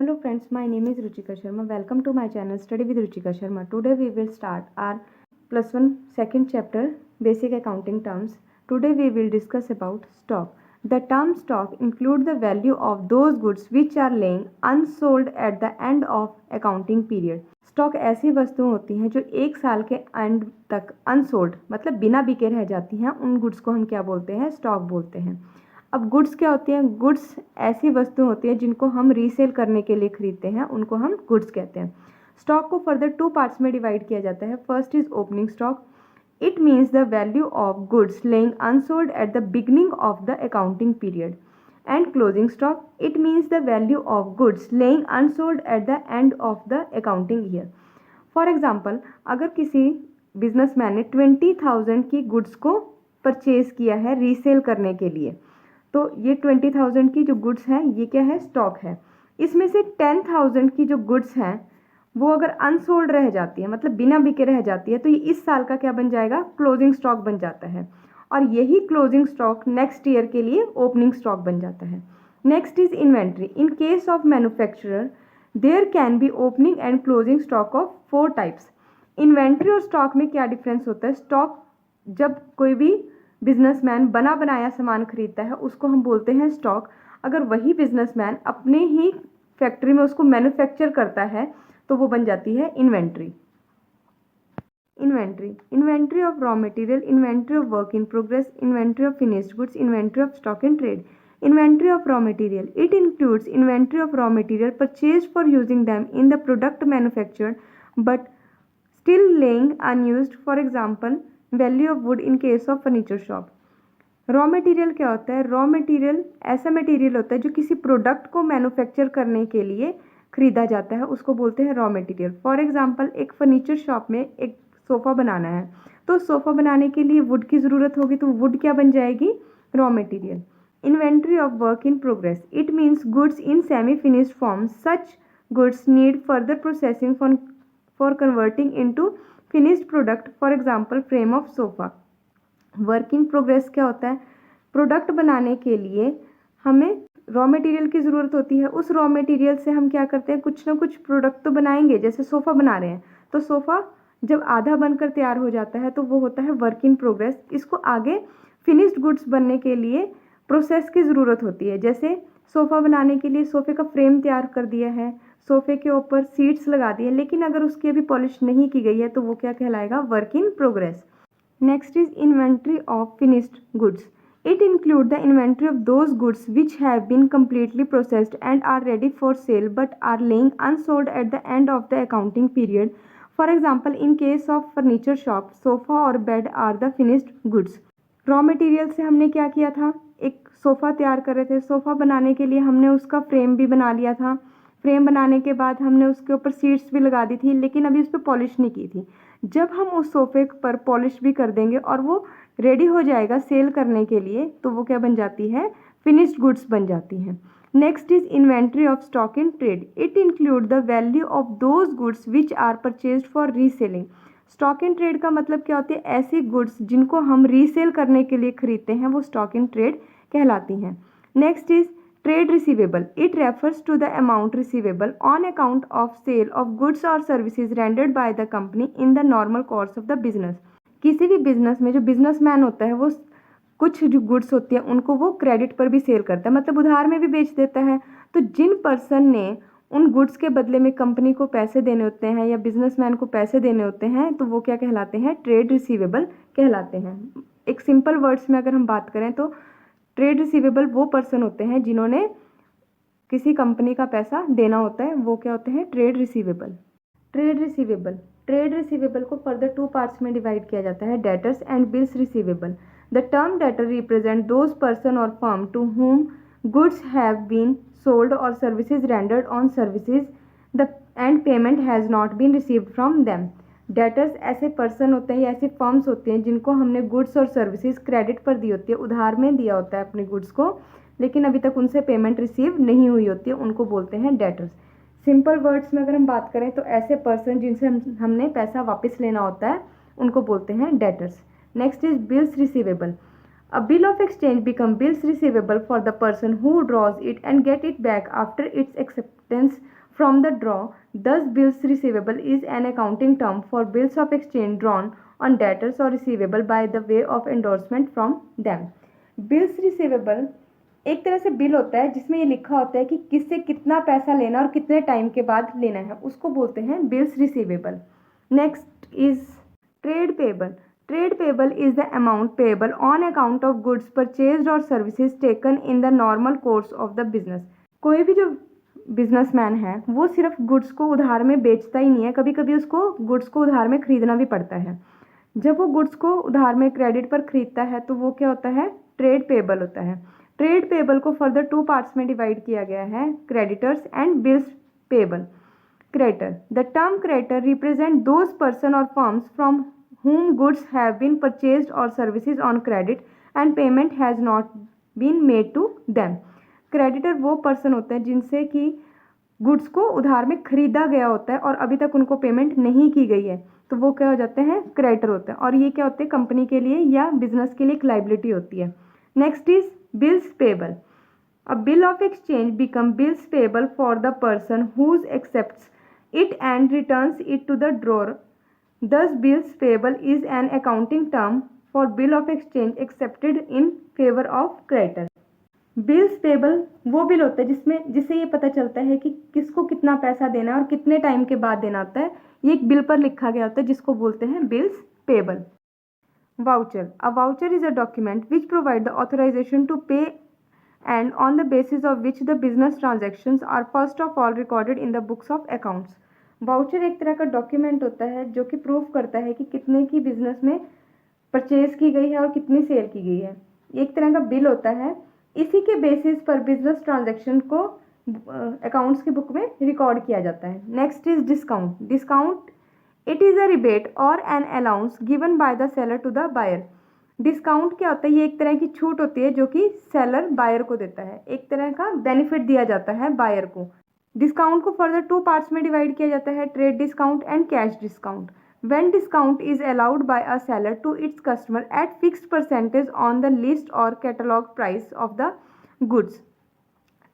Hello friends, my name is Ruchika Sharma. Welcome to my channel Study with Ruchika Sharma. Today we will start our plus one second chapter basic accounting terms. Today we will discuss about stock. The term stock include the value of those goods which are laying unsold at the end of accounting period. Stock ऐसी वस्तुएं होती हैं जो एक साल के and तक unsold मतलब बिना बिके रह जाती हैं। उन गुड्स को हम क्या बोलते हैं? स्टॉक बोलते हैं। अब गुड्स क्या होती हैं? गुड्स ऐसी वस्तु होती हैं जिनको हम रीसेल करने के लिए खरीदते हैं, उनको हम गुड्स कहते हैं। स्टॉक को फर्दर टू पार्ट्स में डिवाइड किया जाता है। First is opening stock. It means the value of goods laying unsold at the beginning of the accounting period. And closing stock. It means the value of goods laying unsold at the end of the accounting year. For example, अगर किसी businessman ने 20,000 की goods को purchase किया है resale करने के लिए, तो ये 20,000 की जो गुड्स हैं ये क्या है? स्टॉक है। इसमें से 10,000 की जो गुड्स हैं वो अगर अनसोल्ड रह जाती है मतलब बिना बिके रह जाती है, तो ये इस साल का क्या बन जाएगा? क्लोजिंग स्टॉक बन जाता है। और यही क्लोजिंग स्टॉक नेक्स्ट ईयर के लिए ओपनिंग स्टॉक बन जाता है। Next is inventory. In case of manufacturer there can be opening and closing stock of 4 types. Inventory और स्टॉक में क्या डिफरेंस होता है? स्टॉक जब कोई भी बिजनेसमैन बना बनाया सामान खरीदता है उसको हम बोलते हैं स्टॉक। अगर वही बिजनेसमैन अपने ही फैक्ट्री में उसको मैन्युफैक्चर करता है तो वो बन जाती है inventory. Inventory of raw material, inventory of work in progress, inventory of finished goods, inventory of stock in trade. Inventory of raw material, it includes inventory of raw material purchase for using them in the product manufactured but still laying unused. For example, value of would in case of furniture shop. Raw material क्या होता है? Raw material ऐसा material होता है जो किसी product को manufacture करने के लिए खरीदा जाता है, उसको बोलते हैं रॉ मटेरियल। फॉर एग्जांपल, एक फर्नीचर शॉप में एक सोफ़ा बनाना है, तो सोफ़ा बनाने के लिए वुड की ज़रूरत होगी, तो वुड क्या बन जाएगी? Raw material. Inventory of work in progress. It means goods in semi finished form. Such goods need further processing for converting into finished product. For example, frame of sofa. Work in progress क्या होता है? Product बनाने के लिए हमें raw material की ज़रूरत होती है। उस रॉ मटेरियल से हम क्या करते हैं? कुछ ना कुछ प्रोडक्ट तो बनाएंगे। जैसे सोफ़ा बना रहे हैं तो सोफ़ा जब आधा बनकर तैयार हो जाता है तो वो होता है वर्क इन प्रोग्रेस। इसको आगे फिनिश्ड गुड्स बनने के लिए प्रोसेस की ज़रूरत होती है। जैसे सोफ़ा बनाने के लिए सोफ़े का फ्रेम तैयार कर दिया है, सोफ़े के ऊपर सीट्स लगा दिए, लेकिन अगर उसकी अभी पॉलिश नहीं की गई है तो वो क्या कहलाएगा? Work in progress. Next is inventory of finished goods. It includes the inventory of those goods which have been completely processed and are ready for sale but are laying unsold at the end of the accounting period. For example, in case of furniture shop, sofa or bed are the finished goods. Raw material से हमने क्या किया था? एक sofa तैयार कर रहे थे। सोफ़ा बनाने के लिए हमने उसका फ्रेम भी बना लिया था। फ्रेम बनाने के बाद हमने उसके ऊपर सीट्स भी लगा दी थी, लेकिन अभी उस पर पॉलिश नहीं की थी। जब हम उस सोफ़े पर पॉलिश भी कर देंगे और वो रेडी हो जाएगा सेल करने के लिए, तो वो क्या बन जाती है? फिनिश्ड गुड्स बन जाती हैं। Next is inventory of stock in trade. It include the value of those goods which are purchased for reselling. Stock in trade का मतलब क्या होती है? ऐसी गुड्स जिनको हम रीसेल करने के लिए खरीदते हैं वो स्टॉक इन ट्रेड कहलाती हैं। Next is trade receivable. It refers to the amount receivable on account of sale of goods और services rendered by the company in the normal course of the business. किसी भी business में जो businessman होता है वो कुछ जो गुड्स होती है उनको वो क्रेडिट पर भी सेल करता है, मतलब उधार में भी बेच देता है। तो जिन पर्सन ने उन गुड्स के बदले में कंपनी को पैसे देने होते हैं या बिजनेसमैन को पैसे देने होते हैं तो वो क्या कहलाते हैं? ट्रेड रिसीवेबल कहलाते हैं। एक सिंपल वर्ड्स में अगर हम बात करें तो ट्रेड रिसीवेबल वो पर्सन होते हैं जिन्होंने किसी कंपनी का पैसा देना होता है, वो क्या होते हैं? Trade receivable. ट्रेड रिसीवेबल को फर्दर 2 पार्ट्स में डिवाइड किया जाता है, debtors and bills receivable. The term debtor represent those person और firm to whom goods have been sold or services rendered on services the and payment has not been received from them. Debtors ऐसे person होते हैं या ऐसी firms होती हैं जिनको हमने गुड्स और सर्विसेज क्रेडिट पर दी होती है, उधार में दिया होता है अपने गुड्स को, लेकिन अभी तक उनसे पेमेंट रिसीव नहीं हुई होती है, उनको बोलते हैं डेटर्स। सिंपल वर्ड्स में अगर हम बात करें तो ऐसे पर्सन जिनसे हमने पैसा वापस लेना होता है उनको बोलते हैं debtors. Next is bills receivable. A bill of exchange becomes bills receivable for the person who draws it and get it back after its acceptance from the draw. Thus, bills receivable is an accounting term for bills of exchange drawn on debtors or receivable by the way of endorsement from them. Bills receivable एक तरह से bill होता है जिसमें ये लिखा होता है कि किससे कितना पैसा लेना और कितने टाइम के बाद लेना है, उसको बोलते हैं bills receivable. Next is trade payable. Trade payable is the amount payable on account of goods purchased और services taken in the normal course of the business. कोई भी जो बिजनेसमैन है वो सिर्फ गुड्स को उधार में बेचता ही नहीं है, कभी कभी उसको गुड्स को उधार में खरीदना भी पड़ता है। जब वो गुड्स को उधार में क्रेडिट पर खरीदता है तो वो क्या होता है, ट्रेड पेबल होता है। ट्रेड पेबल को फर्दर टू पार्ट्स में डिवाइड किया गया है, creditors and bills payable. Creditor, the term creditor represent those person और firms from whom goods have been purchased or services on credit and payment has not been made to them। Creditor वो person होते हैं जिनसे कि goods को उधार में खरीदा गया होता है और अभी तक उनको पेमेंट नहीं की गई है, तो वो क्या हो जाते हैं, क्रेडिटर होते हैं। और ये क्या होते हैं, कंपनी के लिए या बिजनेस के लिए एक लाइबिलिटी होती है। Next is bills payable. A bill of exchange become bills payable for the person whose accepts it and returns it to the drawer। Thus, bills payable is an accounting term for bill of exchange accepted in favor of creditor। Bills payable वो bill होता है जिससे ये पता चलता है कि किसको कितना पैसा देना है और कितने टाइम के बाद देना होता है। ये एक बिल पर लिखा गया होता है जिसको बोलते हैं bills payable. Voucher. A voucher is a document which provide the authorization to pay and on the basis of which the business transactions are first of all recorded in the books of accounts। Voucher एक तरह का document होता है जो कि prove करता है कि कितने की बिजनेस में परचेज की गई है और कितनी सेल की गई है। एक तरह का बिल होता है, इसी के बेसिस पर बिजनेस ट्रांजैक्शन को अकाउंट्स की बुक में रिकॉर्ड किया जाता है। Next is discount. Discount it is a rebate और an allowance given by the seller to the buyer. Discount क्या होता है, ये एक तरह की छूट होती है जो कि सेलर बायर को देता है, एक तरह का बेनिफिट दिया जाता है बायर को। डिस्काउंट को फर्दर टू पार्ट्स में डिवाइड किया जाता है, trade discount and cash discount. When discount is allowed by a seller to its customer at fixed percentage on the list और catalogue price of the goods.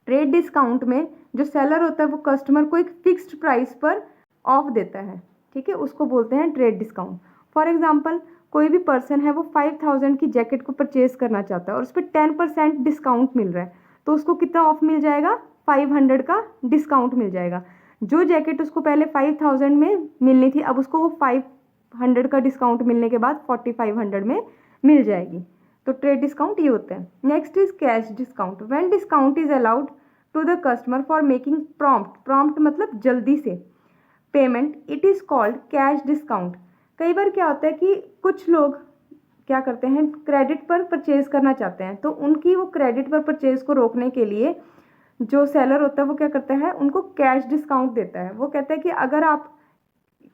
Trade discount में जो seller होता है वो कस्टमर को एक फिक्स्ड प्राइस पर of देता है, ठीक है, उसको बोलते हैं ट्रेड डिस्काउंट। फॉर एग्जाम्पल, कोई भी पर्सन है वो 5000 की जैकेट को परचेज करना चाहता है और उस पर 10% डिस्काउंट मिल रहा है, तो उसको कितना ऑफ मिल जाएगा, 500 का डिस्काउंट मिल जाएगा। जो जैकेट उसको पहले 5000 में मिलनी थी, अब उसको वो 500 का डिस्काउंट मिलने के बाद 4500 में मिल जाएगी। तो ट्रेड डिस्काउंट ये होता है। Next is cash discount. When discount is allowed to the customer for making prompt मतलब जल्दी से payment, it is called cash discount. कई बार क्या होता है कि कुछ लोग क्या करते हैं, क्रेडिट पर परचेज करना चाहते हैं, तो उनकी वो क्रेडिट पर परचेज को रोकने के लिए जो सेलर होता है वो क्या करता है, उनको कैश डिस्काउंट देता है। वो कहता है कि अगर आप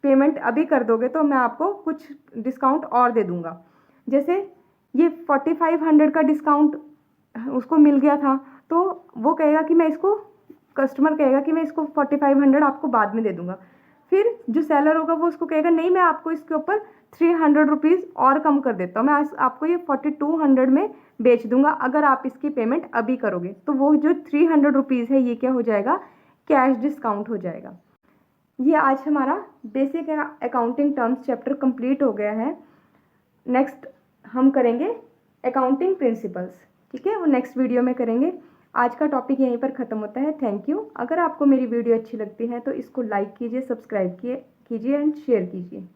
पेमेंट अभी कर दोगे तो मैं आपको कुछ डिस्काउंट और दे दूंगा। जैसे ये 4500 का डिस्काउंट उसको मिल गया था, तो वो कहेगा कि मैं इसको, कस्टमर कहेगा कि मैं इसको 4500 आपको बाद में दे दूंगा। फिर जो सेलर होगा वो उसको कहेगा नहीं, मैं आपको इसके ऊपर 300 रुपीज़ और कम कर देता हूँ, मैं आपको ये 4200 में बेच दूंगा अगर आप इसकी पेमेंट अभी करोगे। तो वो जो 300 रुपीज़ है ये क्या हो जाएगा, कैश डिस्काउंट हो जाएगा। ये आज हमारा basic accounting terms chapter complete हो गया है। नेक्स्ट हम करेंगे अकाउंटिंग प्रिंसिपल्स, ठीक है, वो नेक्स्ट वीडियो में करेंगे। आज का टॉपिक यहीं पर ख़त्म होता है। Thank you. अगर आपको मेरी वीडियो अच्छी लगती है तो इसको लाइक कीजिए, सब्सक्राइब कीजिए एंड शेयर कीजिए।